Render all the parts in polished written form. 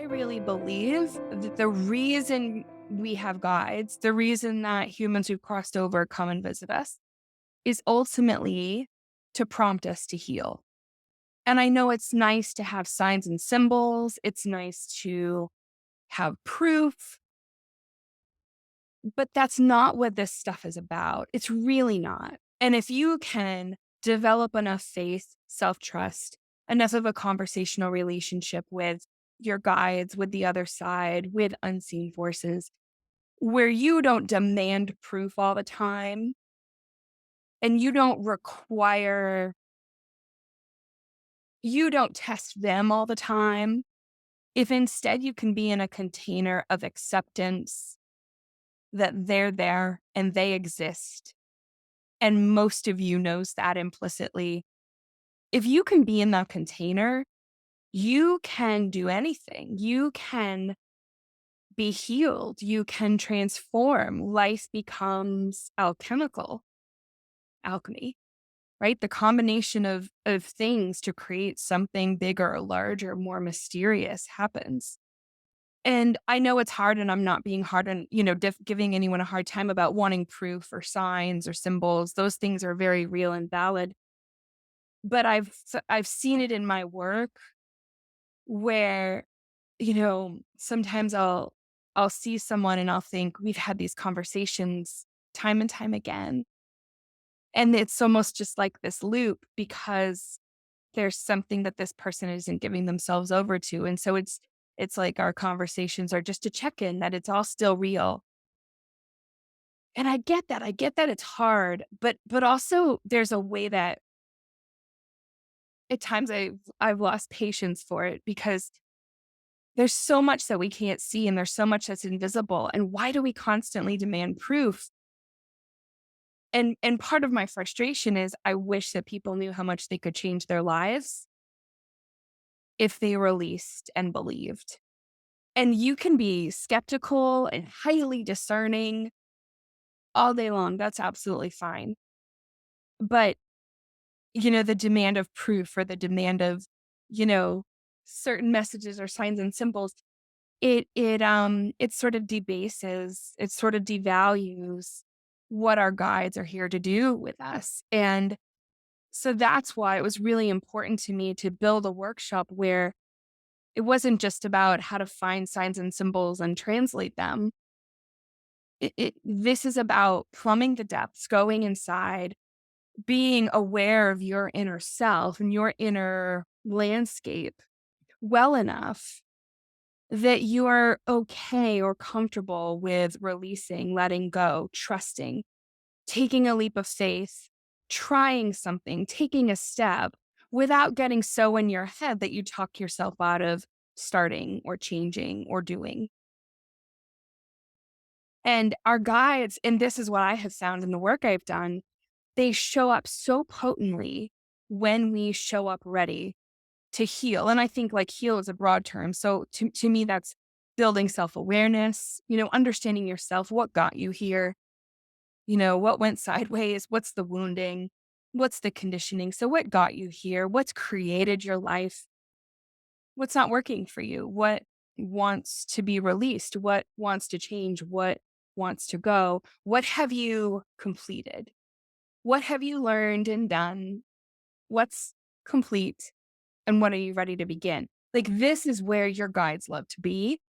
really believe that the reason we have guides, the reason that humans who've crossed over come and visit us is ultimately to prompt us to heal. And I know it's nice to have signs and symbols. It's nice to have proof, but that's not what this stuff is about. It's really not. And if you can develop enough faith, self trust, enough of a conversational relationship with your guides, with the other side, with unseen forces, where you don't demand proof all the time and you don't test them all the time. If instead you can be in a container of acceptance that they're there and they exist, and most of you knows that implicitly, if you can be in that container, you can do anything. You can be healed. You can transform. Life becomes alchemical, alchemy, right? The combination of things to create something bigger, larger, more mysterious happens. And I know it's hard, and I'm not being hard on, giving anyone a hard time about wanting proof or signs or symbols. Those things are very real and valid. But I've seen it in my work where, sometimes I'll see someone and I'll think we've had these conversations time and time again. And it's almost just like this loop because there's something that this person isn't giving themselves over to. And so it's like our conversations are just a check-in that it's all still real. And I get that. I get that it's hard, but also there's a way that at times I've lost patience for it because there's so much that we can't see and there's so much that's invisible. And why do we constantly demand proof? And part of my frustration is I wish that people knew how much they could change their lives if they released and believed. And you can be skeptical and highly discerning all day long. That's absolutely fine. But, the demand of proof or the demand of, you know, certain messages or signs and symbols, it sort of debases, it sort of devalues what our guides are here to do with us. And so that's why it was really important to me to build a workshop where it wasn't just about how to find signs and symbols and translate them. This is about plumbing the depths, going inside, being aware of your inner self and your inner landscape well enough that you are okay or comfortable with releasing, letting go, trusting, taking a leap of faith, trying something, taking a step without getting so in your head that you talk yourself out of starting or changing or doing. And our guides, and this is what I have found in the work I've done, they show up so potently when we show up ready to heal. And I think like heal is a broad term. So to me, that's building self awareness, understanding yourself, what got you here, what went sideways, what's the wounding, what's the conditioning. So, what got you here? What's created your life? What's not working for you? What wants to be released? What wants to change? What wants to go? What have you completed? What have you learned and done? What's complete? And what are you ready to begin? Like, this is where your guides love to be.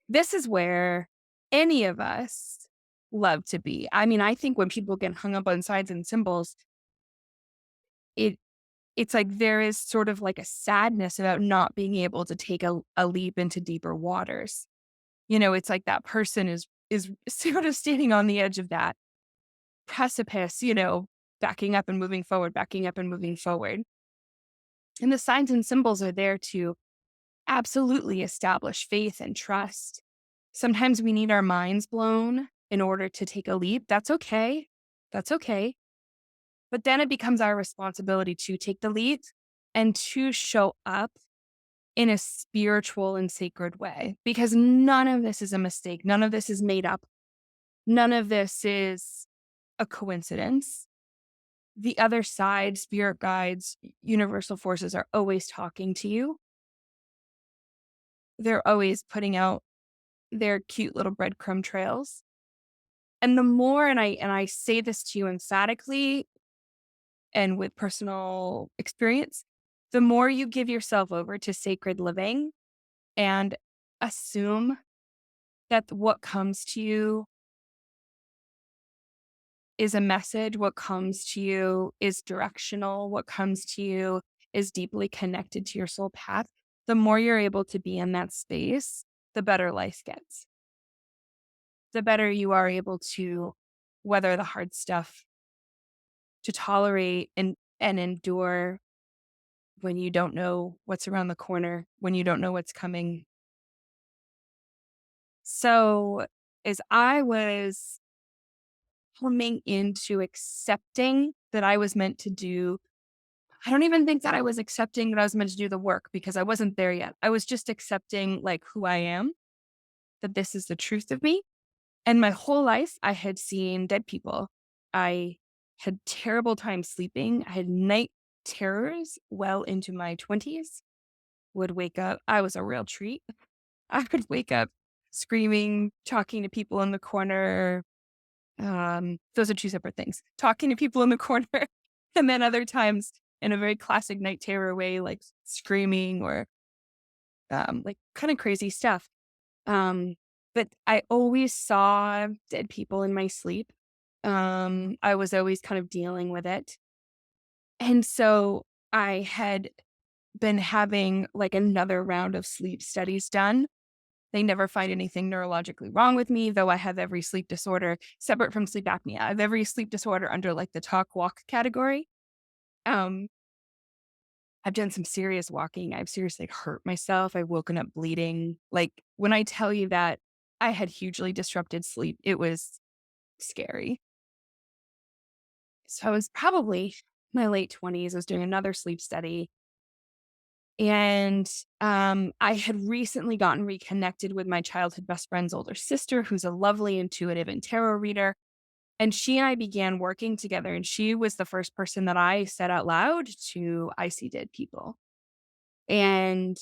This is where any of us love to be. I mean, I think when people get hung up on signs and symbols, it it's like there is sort of like a sadness about not being able to take a leap into deeper waters. It's like that person is sort of standing on the edge of that precipice, backing up and moving forward, backing up and moving forward. And the signs and symbols are there to absolutely establish faith and trust. Sometimes we need our minds blown in order to take a leap. That's okay. That's okay. But then it becomes our responsibility to take the leap and to show up in a spiritual and sacred way because none of this is a mistake. None of this is made up. None of this is a coincidence. The other side, spirit guides, universal forces are always talking to you. they're always putting out their cute little breadcrumb trails. And the more, and I say this to you emphatically and with personal experience, the more you give yourself over to sacred living and assume that what comes to you is a message, what comes to you is directional, what comes to you is deeply connected to your soul path, the more you're able to be in that space, the better life gets. The better you are able to weather the hard stuff, to tolerate and endure when you don't know what's around the corner, when you don't know what's coming. So, as I was coming into accepting that I was meant to do, I don't even think that I was accepting that I was meant to do the work because I wasn't there yet. I was just accepting like who I am, that this is the truth of me. And my whole life, I had seen dead people. I had terrible time sleeping. I had night terrors well into my 20s. Would wake up. I was a real treat. I would wake up screaming, talking to people in the corner. Those are two separate things. Talking to people in the corner, and then other times in a very classic night terror way, like screaming or like kind of crazy stuff. Um, but I always saw dead people in my sleep. I was always kind of dealing with it. And so I had been having like another round of sleep studies done. They never find anything neurologically wrong with me, though I have every sleep disorder separate from sleep apnea. I have every sleep disorder under like the talk walk category. Um, I've done some serious walking. I've seriously hurt myself. I've woken up bleeding. Like when I tell you that I had hugely disrupted sleep, it was scary. So I was probably my late 20s. I was doing another sleep study. And I had recently gotten reconnected with my childhood best friend's older sister, who's a lovely intuitive and tarot reader. And she and I began working together. And she was the first person that I said out loud to, I see dead people. And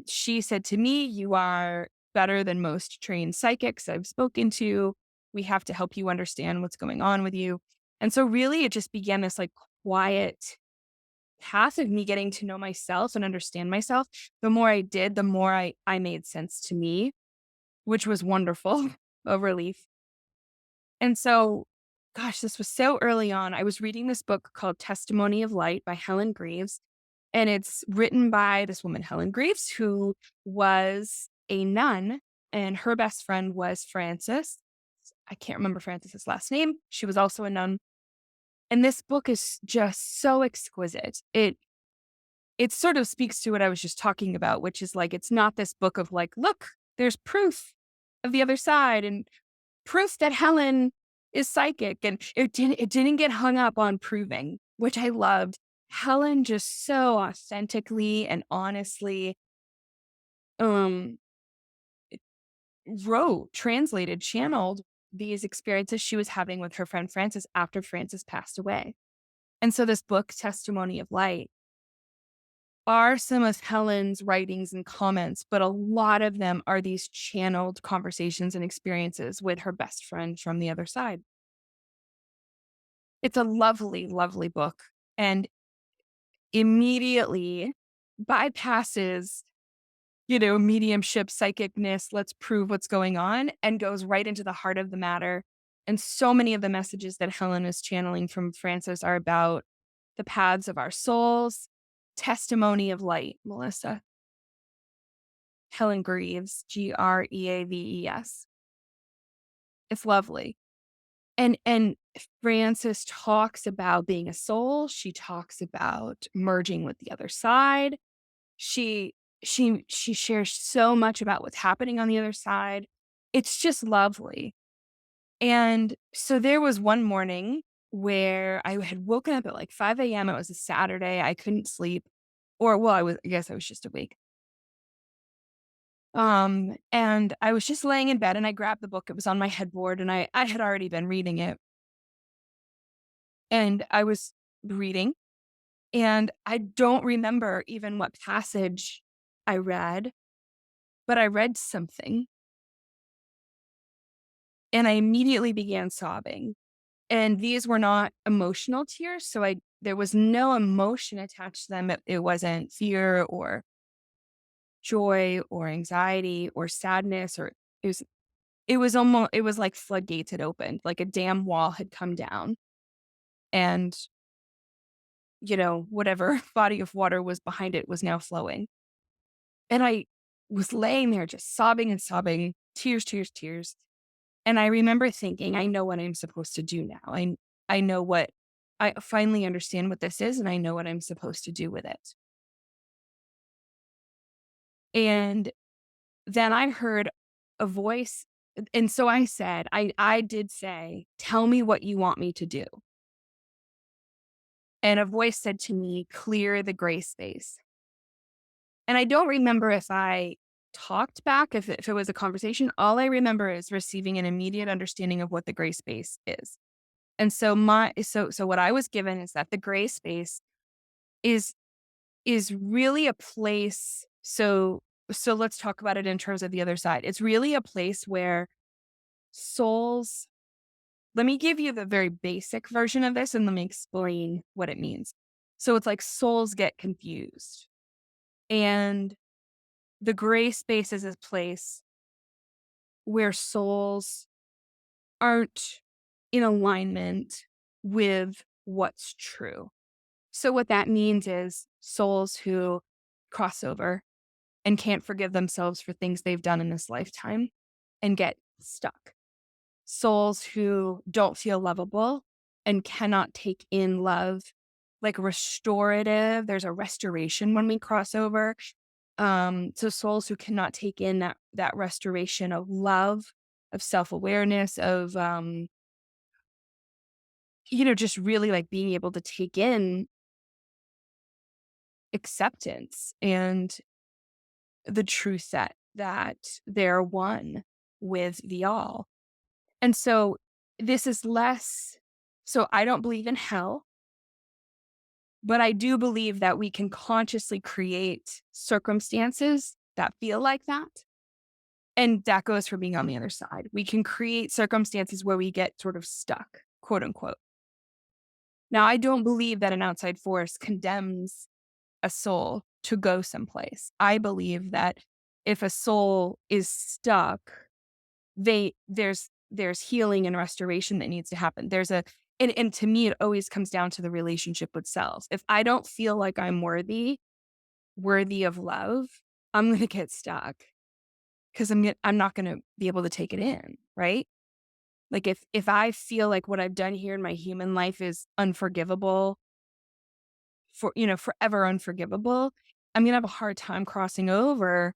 she said to me, "You are better than most trained psychics I've spoken to. We have to help you understand what's going on with you." And so, really, it just began this like quiet path of me getting to know myself and understand myself. The more I did, the more I made sense to me, which was wonderful, a relief. And so, gosh, this was so early on. I was reading this book called Testimony of Light by Helen Greaves. And it's written by this woman, Helen Greaves, who was a nun, and her best friend was Frances. I can't remember Frances's last name. She was also a nun. And this book is just so exquisite. It sort of speaks to what I was just talking about, which is like it's not this book of like, look, there's proof of the other side and proof that Helen is psychic. And it didn't get hung up on proving, which I loved. Helen just so authentically and honestly um wrote, translated, channeled these experiences she was having with her friend Frances after Frances passed away. And so this book, Testimony of Light, are some of Helen's writings and comments, but a lot of them are these channeled conversations and experiences with her best friend from the other side. It's a lovely, lovely book and immediately bypasses, mediumship, psychicness, let's prove what's going on, and goes right into the heart of the matter. And so many of the messages that Helen is channeling from Frances are about the paths of our souls, testimony of light, Melissa. Helen Greaves, Greaves. It's lovely. And Frances talks about being a soul. She talks about merging with the other side. She she shares so much about what's happening on the other side. It's just lovely. And so there was one morning where I had woken up at like 5 a.m. It was a Saturday. I couldn't sleep. Or well, I guess I was just awake. And I was just laying in bed and I grabbed the book. It was on my headboard and I had already been reading it. And I was reading and I don't remember even what passage I read. but I read something and I immediately began sobbing. And these were not emotional tears, so there was no emotion attached to them. It wasn't fear or joy or anxiety or sadness, or it was it was like floodgates had opened, like a dam wall had come down, and whatever body of water was behind it was now flowing. And I was laying there just sobbing and sobbing, tears, tears, tears. And I remember thinking, I know what I'm supposed to do now. I know what I finally understand what this is, and I know what I'm supposed to do with it. And then I heard a voice. And so I said, I did say, tell me what you want me to do. And a voice said to me, clear the gray space. And I don't remember if I talked back, if it was a conversation. All I remember is receiving an immediate understanding of what the gray space is. And so so what I was given is that the gray space is really a place. So let's talk about it in terms of the other side. It's really a place where souls, let me give you the very basic version of this and let me explain what it means. So it's like souls get confused. And the gray space is a place where souls aren't in alignment with what's true. So what that means is souls who cross over and can't forgive themselves for things they've done in this lifetime and get stuck. Souls who don't feel lovable and cannot take in love, like restorative. There's a restoration when we cross over. So souls who cannot take in that restoration of love, of self-awareness, of just really like being able to take in acceptance and the truth that they're one with the all. And so this is less, so I don't believe in hell, but I do believe that we can consciously create circumstances that feel like that. And that goes for being on the other side. We can create circumstances where we get sort of stuck, quote unquote. Now, I don't believe that an outside force condemns a soul to go someplace. I believe that if a soul is stuck, there's healing and restoration that needs to happen. And to me, it always comes down to the relationship with self. If I don't feel like I'm worthy of love, I'm gonna get stuck because I'm not gonna be able to take it in, right? Like if I feel like what I've done here in my human life is unforgivable, forever unforgivable, I'm gonna have a hard time crossing over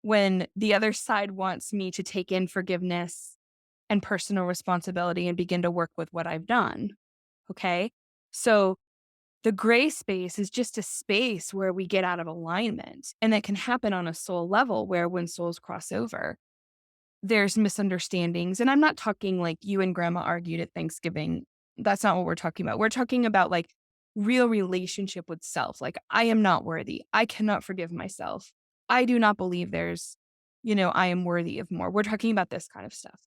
when the other side wants me to take in forgiveness and personal responsibility and begin to work with what I've done. Okay. So the gray space is just a space where we get out of alignment. And that can happen on a soul level where when souls cross over, there's misunderstandings. And I'm not talking like you and grandma argued at Thanksgiving. That's not what we're talking about. We're talking about like real relationship with self. Like, I am not worthy. I cannot forgive myself. I do not believe I am worthy of more. We're talking about this kind of stuff.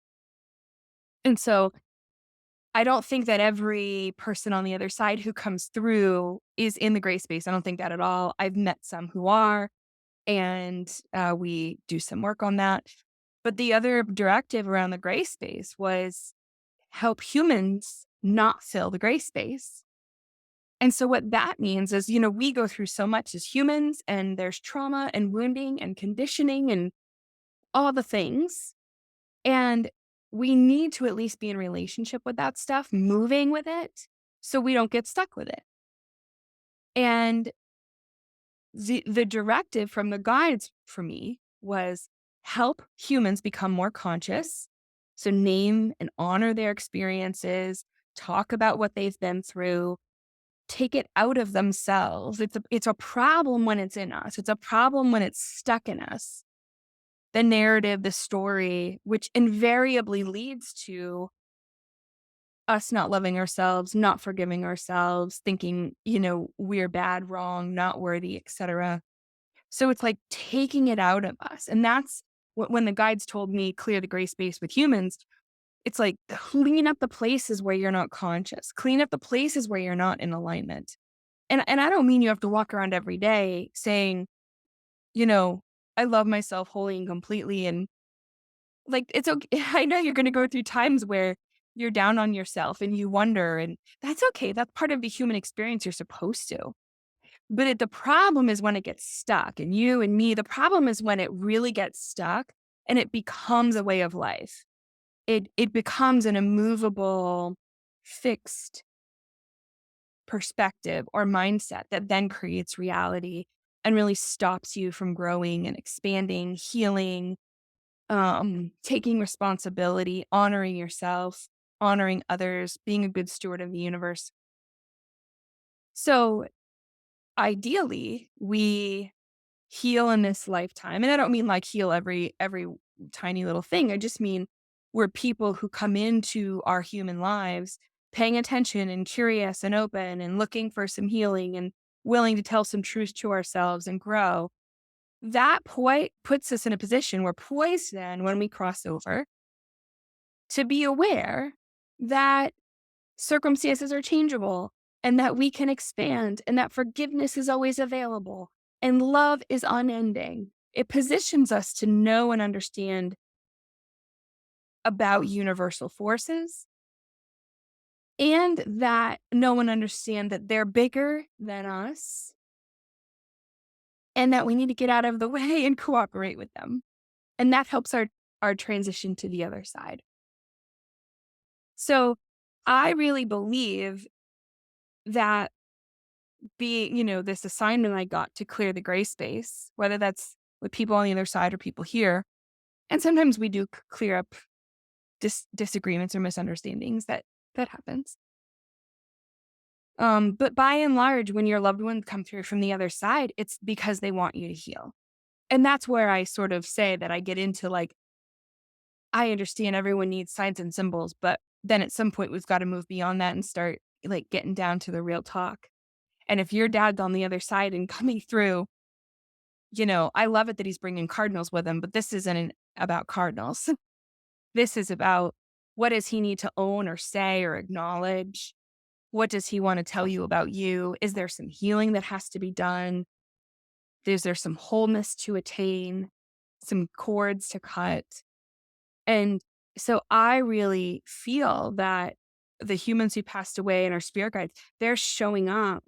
And so I don't think that every person on the other side who comes through is in the gray space. I don't think that at all. I've met some who are, and we do some work on that. But the other directive around the gray space was help humans not fill the gray space. And so what that means is, we go through so much as humans, and there's trauma and wounding and conditioning and all the things. And we need to at least be in relationship with that stuff, moving with it so we don't get stuck with it. And the directive from the guides for me was help humans become more conscious. So name and honor their experiences, talk about what they've been through, take it out of themselves. It's a problem when it's in us. It's a problem when it's stuck in us. The narrative, the story, which invariably leads to us not loving ourselves, not forgiving ourselves, thinking, we're bad, wrong, not worthy, etc. So it's like taking it out of us. And that's when the guides told me clear the gray space with humans, it's like clean up the places where you're not conscious, clean up the places where you're not in alignment. And I don't mean you have to walk around every day saying, you know, I love myself wholly and completely. And like, it's okay. I know you're going to go through times where you're down on yourself and you wonder, and that's okay. That's part of the human experience. You're supposed to. But the problem is when it gets stuck, and you and me, the problem is when it really gets stuck and it becomes a way of life. It becomes an immovable, fixed perspective or mindset that then creates reality and really stops you from growing and expanding, healing, taking responsibility, honoring yourself, honoring others, being a good steward of the universe. So ideally, we heal in this lifetime. And I don't mean like heal every tiny little thing. I just mean we're people who come into our human lives paying attention and curious and open and looking for some healing and willing to tell some truth to ourselves and grow. That puts us in a position we're poised then when we cross over to be aware that circumstances are changeable and that we can expand and that forgiveness is always available and love is unending. It positions us to know and understand about universal forces and that know and understand that they're bigger than us and that we need to get out of the way and cooperate with them. And that helps our transition to the other side. So I really believe that this assignment I got to clear the gray space, whether that's with people on the other side or people here. And sometimes we do clear up disagreements or misunderstandings that happens. But by and large, when your loved ones come through from the other side, it's because they want you to heal. And that's where I sort of say that I get into like, I understand everyone needs signs and symbols, but then at some point we've got to move beyond that and start like getting down to the real talk. And if your dad's on the other side and coming through, I love it that he's bringing cardinals with him, but this isn't about cardinals. This is about what does he need to own or say or acknowledge? What does he want to tell you about you? Is there some healing that has to be done? Is there some wholeness to attain? Some cords to cut? And so I really feel that the humans who passed away and our spirit guides, they're showing up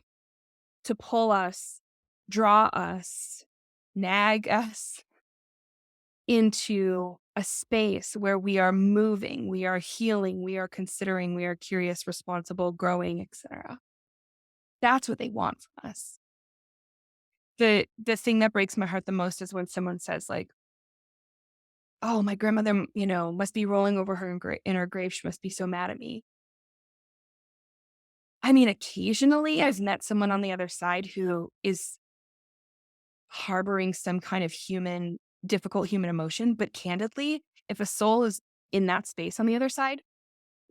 to pull us, draw us, nag us into a space where we are moving, we are healing, we are considering, we are curious, responsible, growing, etc. That's what they want from us. The thing that breaks my heart the most is when someone says like, "Oh, my grandmother, must be rolling over her in her grave. She must be so mad at me." I mean, occasionally I've met someone on the other side who is harboring some kind of difficult human emotion. But candidly, if a soul is in that space on the other side,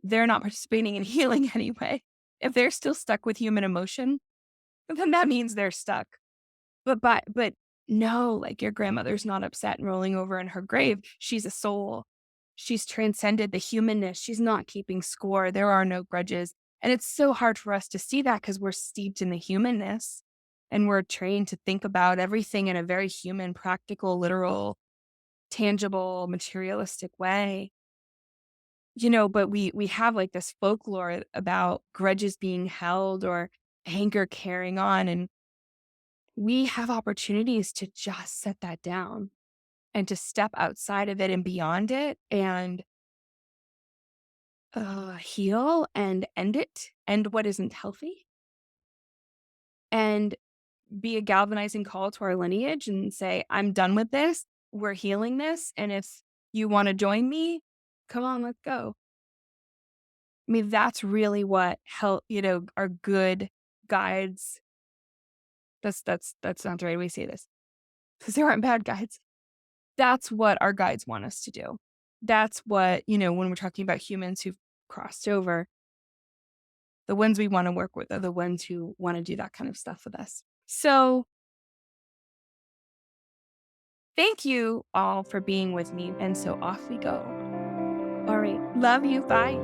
they're not participating in healing anyway. If they're still stuck with human emotion, then that means they're stuck. But no, like your grandmother's not upset and rolling over in her grave. She's a soul. She's transcended the humanness. She's not keeping score. There are no grudges. And it's so hard for us to see that because we're steeped in the humanness and we're trained to think about everything in a very human, practical, literal, tangible, materialistic way. But we have like this folklore about grudges being held or anger carrying on. And we have opportunities to just set that down and to step outside of it and beyond it and heal and end what isn't healthy, and be a galvanizing call to our lineage and say, I'm done with this. We're healing this. And if you want to join me, come on, let's go. I mean, that's really what help, are good guides. That's not the right way to say this because there aren't bad guides. That's what our guides want us to do. That's what, when we're talking about humans who've crossed over, the ones we want to work with are the ones who want to do that kind of stuff with us. So Thank you all for being with me. And so off we go. All right. Love you. Bye.